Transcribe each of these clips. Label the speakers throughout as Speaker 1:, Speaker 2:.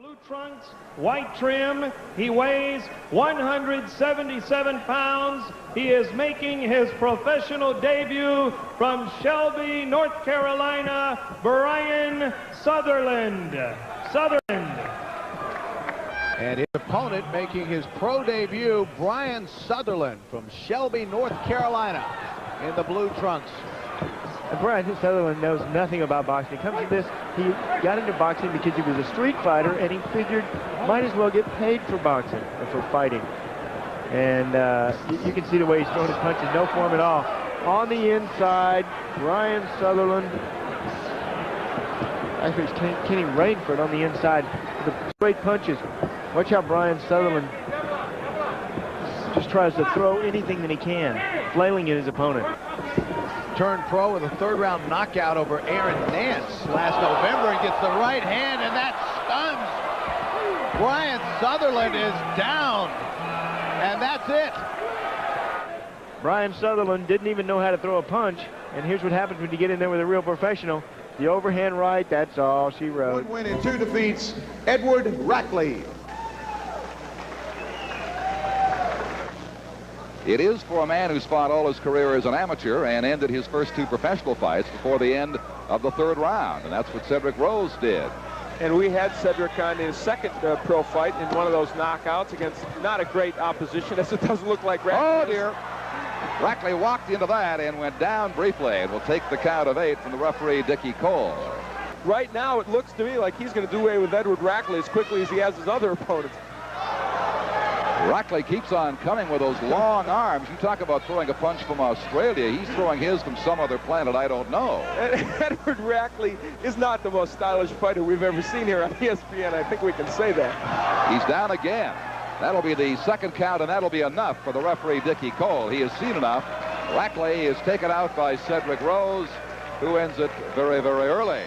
Speaker 1: Blue trunks, white trim. He weighs 177 pounds. He is making his professional debut from Shelby, North Carolina, Brian Sutherland.
Speaker 2: And his opponent making his pro debut, Brian Sutherland from Shelby, North Carolina, in the blue trunks.
Speaker 3: And Brian Sutherland knows nothing about boxing. He comes to this, he got into boxing because he was a street fighter, and he figured might as well get paid for boxing or for fighting. And you can see the way he's throwing his punches, no form at all. On the inside, Brian Sutherland. Actually, it's Kenny Rainford on the inside with the straight punches. Watch how Brian Sutherland just tries to throw anything that he can, flailing at his opponent.
Speaker 2: Turned pro with a third-round knockout over Aaron Nance last November and gets the right hand, and that stuns. Brian Sutherland is down, and that's it.
Speaker 3: Brian Sutherland didn't even know how to throw a punch, and here's what happens when you get in there with a real professional. The overhand right, that's all she wrote.
Speaker 4: One win and 2 defeats, Edward Rackley.
Speaker 5: It is for a man who's fought all his career as an amateur and ended his first 2 professional fights before the end of the 3rd round, and that's what Cedric Rose did.
Speaker 6: And we had Cedric on his second pro fight in one of those knockouts against not a great opposition, as it doesn't look like Rackley.
Speaker 5: Oh dear. Rackley walked into that and went down briefly, and will take the count of 8 from the referee, Dickie Cole.
Speaker 6: Right now, it looks to me like he's going to do away with Edward Rackley as quickly as he has his other opponents.
Speaker 5: Rackley keeps on coming with those long arms. You talk about throwing a punch from Australia. He's throwing his from some other planet I don't know.
Speaker 6: Edward Rackley is not the most stylish fighter we've ever seen here on ESPN. I think we can say that.
Speaker 5: He's down again. That'll be the 2nd count, and that'll be enough for the referee, Dickie Cole. He has seen enough. Rackley is taken out by Cedric Rose, who ends it very, very early.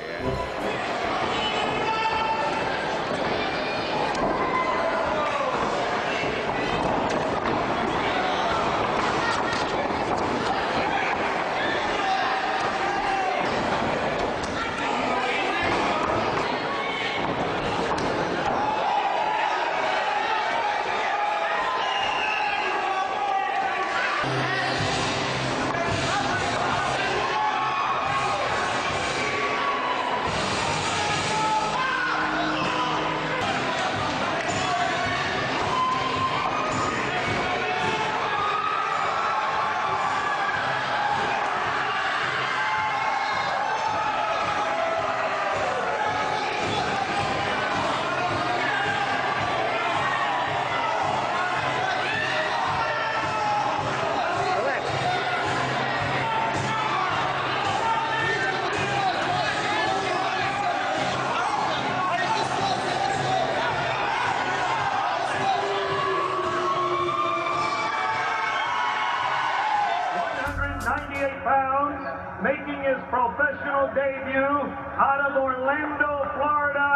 Speaker 1: Making his professional debut out of Orlando, Florida,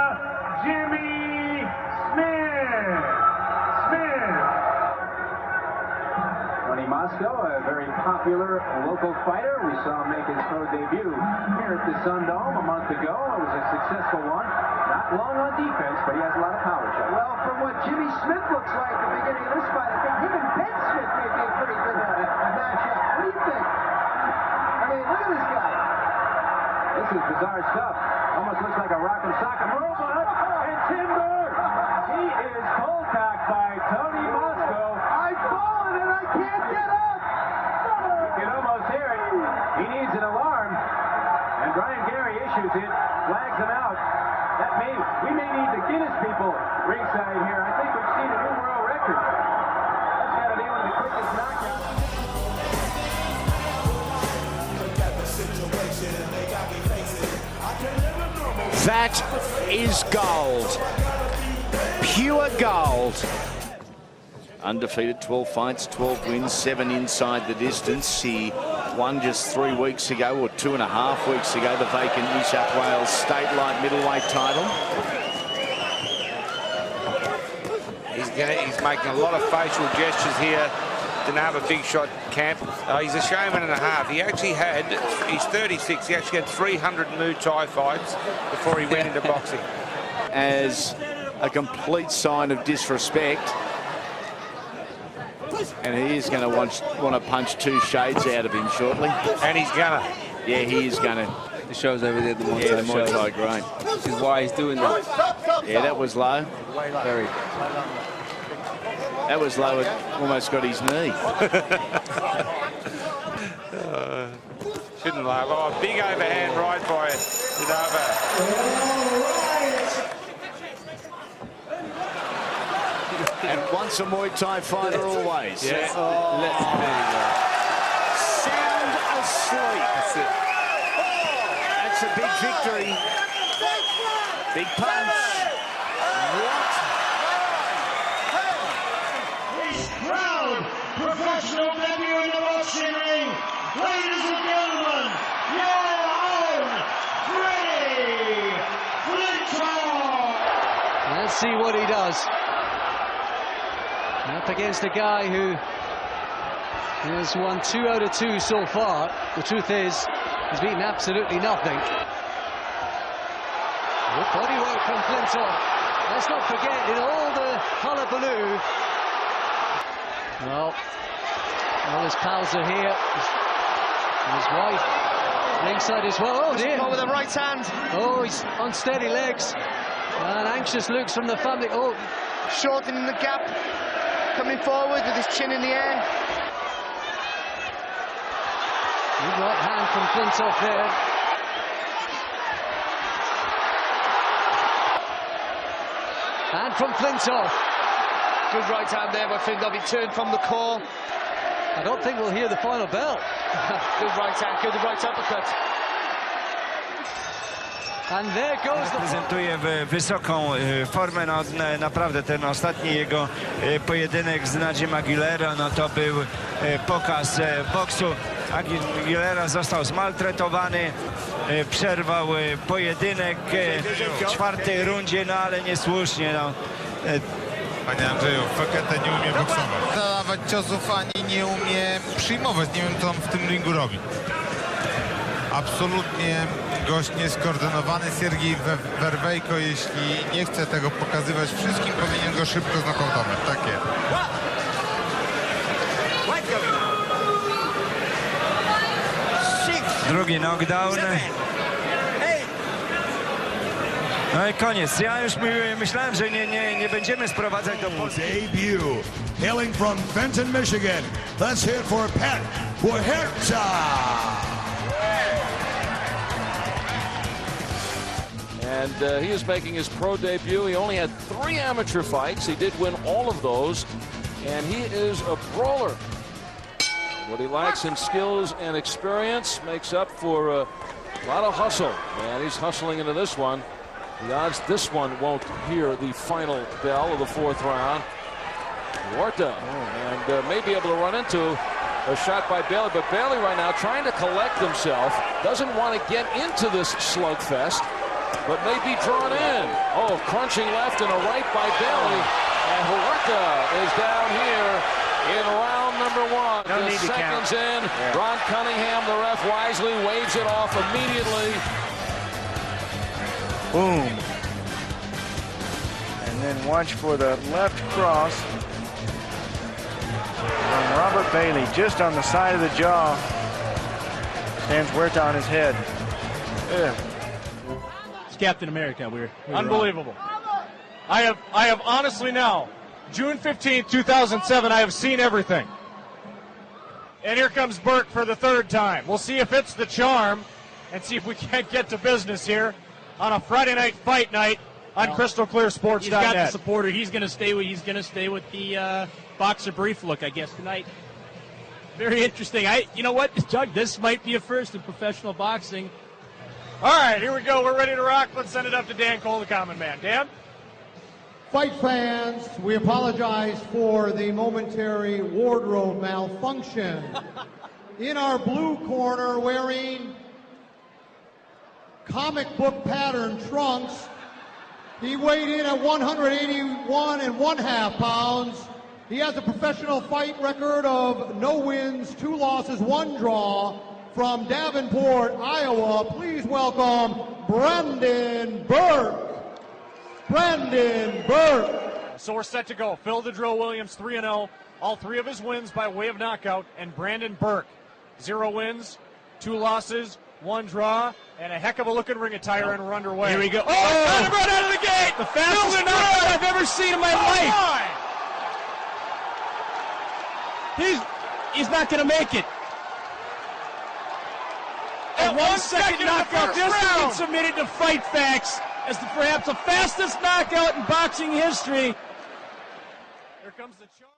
Speaker 1: Jimmy Smith.
Speaker 7: Tony Moscow, a very popular local fighter. We saw him make his pro debut here at the Sun Dome a month ago. It was a successful one. Not long on defense, but he has a lot of power shots.
Speaker 8: Well, from what Jimmy Smith looks like at the beginning of this fight, I think him and Ben Smith may be a pretty good matchup. What do you think? I mean, look at this guy.
Speaker 7: This is bizarre stuff. Almost looks like a rock and sock robot. And Timber, he is cold-cocked by Tony Moscow.
Speaker 8: I've fallen and I can't get up.
Speaker 7: You can almost hear it. He needs an alarm. And Brian Gary issues it, flags him out. We may need the Guinness people ringside here. I think we've seen a new world record. That's got to be one of the quickest knockouts.
Speaker 2: That is gold. Pure gold.
Speaker 9: Undefeated, 12 fights, 12 wins, 7 inside the distance. He won just 3 weeks ago, or 2.5 weeks ago, the vacant New South Wales state light middleweight title.
Speaker 10: He's making a lot of facial gestures here. Didn't have a big shot camp. He's a showman and a half. He actually had, he's 36, he actually had 300 Muay Thai fights before he went into boxing.
Speaker 9: As a complete sign of disrespect. And he is going to want to punch 2 shades out of him shortly.
Speaker 10: And he's gonna.
Speaker 9: Yeah, he is going to.
Speaker 11: The show's over there. The
Speaker 9: Muay Thai grain.
Speaker 11: Which is why he's doing that.
Speaker 9: Yeah, that was low.
Speaker 11: Very.
Speaker 9: That was low. It almost got his knee.
Speaker 10: Shouldn't laugh. Oh, big overhand right by Vidava.
Speaker 9: And once a Muay Thai fighter, always.
Speaker 10: Yeah.
Speaker 9: Oh. Sound asleep.
Speaker 11: That's it.
Speaker 9: That's a big victory. Big punch. What?
Speaker 1: His proud professional debut in the boxing ring. Ladies and gentlemen, your own Freddie Flintoff.
Speaker 12: Let's see what he does. Up against a guy who has won 2 out of 2 so far. The truth is, he's beaten absolutely nothing. Good body work from Flintoff. Let's not forget, in all the hullabaloo, well, all his pals are here. His wife ringside as well. Oh dear.
Speaker 8: With the right hand.
Speaker 12: Oh, he's on steady legs. And anxious looks from the family. Oh,
Speaker 8: Shortening the gap. Coming forward with his chin in the air.
Speaker 12: good right hand from Flintoff there. And from Flintoff.
Speaker 8: Good right hand there by Flintoff. He turned from the core.
Speaker 12: I don't think we'll hear the final bell.
Speaker 8: Good right hand, good right uppercut.
Speaker 12: And there goes the...
Speaker 13: Prezentuje wysoką formę, no, naprawdę ten ostatni jego pojedynek z Nadziem Aguilera, no to był pokaz boksu. Aguilera został zmaltretowany, przerwał pojedynek w czwartej rundzie, no ale niesłusznie. No.
Speaker 14: Panie Andrzeju, Fekete nie umie boksować. Zadawać ciosów ani nie umie przyjmować. Nie wiem, co on w tym ringu robi. Absolutnie gość nieskoordynowany. Siergiej Werwejko, jeśli nie chce tego pokazywać wszystkim, powinien go szybko znokautować. Tak jest.
Speaker 13: Drugi knockdown. No i koniec. Ja już myślałem, że nie będziemy sprowadzać do Polski.
Speaker 15: Debut, hailing from Benton, Michigan. Let's hear it for Pat Huerta.
Speaker 16: And he is making his pro debut. He only had 3 amateur fights. He did win all of those. And he is a brawler. What he lacks in skills and experience makes up for a lot of hustle. And he's hustling into this one. The odds this one won't hear the final bell of the 4th round. Huerta and may be able to run into a shot by Bailey. But Bailey right now trying to collect himself. Doesn't want to get into this slugfest, but may be drawn in. Oh, crunching left and a right by Bailey. And Huerta is down here in round number 1.
Speaker 3: No need to
Speaker 16: seconds
Speaker 3: count.
Speaker 16: in.
Speaker 3: Yeah.
Speaker 16: Ron Cunningham, the ref, wisely waves it off immediately.
Speaker 3: Boom. And then watch for the left cross from Robert Bailey, just on the side of the jaw. Stands Huerta on his head. Yeah.
Speaker 17: It's Captain America. We're unbelievable. I have honestly now, June 15th, 2007, I have seen everything. And here comes Burke for the 3rd time. We'll see if it's the charm and see if we can't get to business here on a Friday night fight night on CrystalClearSports.net.
Speaker 18: He's got the supporter. He's going to stay with the boxer brief look, I guess, tonight. Very interesting. You know what, Doug? This might be a first in professional boxing.
Speaker 17: All right, here we go. We're ready to rock. Let's send it up to Dan Cole, the common man. Dan?
Speaker 19: Fight fans, we apologize for the momentary wardrobe malfunction. In our blue corner, wearing comic book pattern trunks, he weighed in at 181.5 pounds. He has a professional fight record of no wins, 2 losses, 1 draw. From Davenport, Iowa, please welcome Brandon Burke. Brandon Burke.
Speaker 17: So we're set to go. Phil the Drill Williams 3-0. All 3 of his wins by way of knockout. And Brandon Burke, 0 wins, 2 losses, 1 draw, and a heck of a looking ring attire, and we're underway.
Speaker 18: Here we go.
Speaker 17: Oh, Conor Brown out of the gate!
Speaker 18: The fastest knockout I've ever seen in my life. He's not going to make it. A 1 second knockout just to get submitted to Fight Facts as perhaps the fastest knockout in boxing history.
Speaker 17: Here comes the charge.